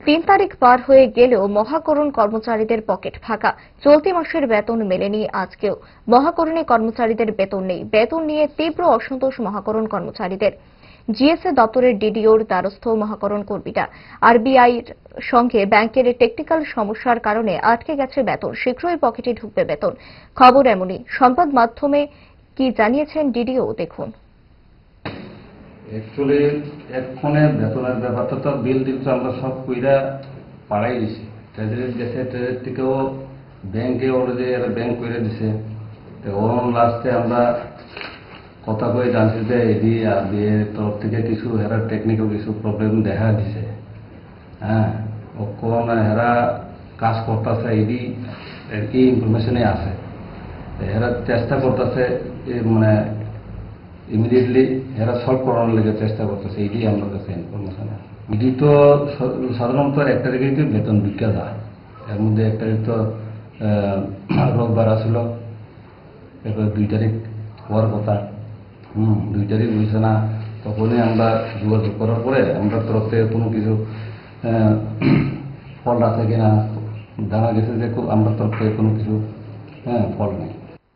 3 তারিখ পার হয়ে গেলেও মহাকরণ কর্মচারীদের পকেট ফাঁকা। চলতি মাসের বেতন মেলেনি আজকেও। মহাকরণে কর্মচারীদের বেতন নেই। বেতন নিয়ে তীব্র অসন্তোষ মহাকরণ কর্মচারীদের। জিএসএ দপ্তরের ডিডিওর দ্বারস্থ মহাকরণ কর্মীরা। আরবিআইর সঙ্গে ব্যাংকের টেকনিক্যাল সমস্যার কারণে আটকে গেছে বেতন। শীঘ্রই পকেটে ঢুকবে বেতন। খবর এমনই। সংবাদ মাধ্যমে কি জানিয়েছেন ডিডিও দেখুন। অ্যাকচুয়ালি এক্ষণে বেতনের ব্যাপারটা তো বিল দিতে আমরা সব কইরা পাড়াই দিছি। ট্রেজারি গেছে, ট্রেজারি থেকেও ব্যাংকে অলরেডি এরা ব্যাংক করে দিছে। তো ওর লাস্টে আমরা কথা কয়ে জানছি যে এডি আর বিয়ের তরফ থেকে কিছু এরা টেকনিক্যাল কিছু প্রবলেম দেখা দিছে। হ্যাঁ, কোন এরা কাজ করতেছে এডি কি ইনফরমেশনে আছে। এরা চেষ্টা করতেছে মানে ইমিডিয়েটলি এরা সলভ করানোর লেগে চেষ্টা করতেছে। এটাই আমার কাছে ইনফরমেশন। এটি তো সাধারণত 1 তারিখেই তো বেতন বিজ্ঞা যায়। এর মধ্যে 1 তারিখ তো রোববার আসছিল, এরপরে 2 তারিখ হওয়ার কথা। 2 তারিখ হয়েছে না, তখনই আমরা যোগাযোগ করার পরে আমরা তরফ থেকে কোনো কিছু ফল আছে কিনা জানা গেছে যে আমরা তরফ থেকে কোনো কিছু ফল নেই।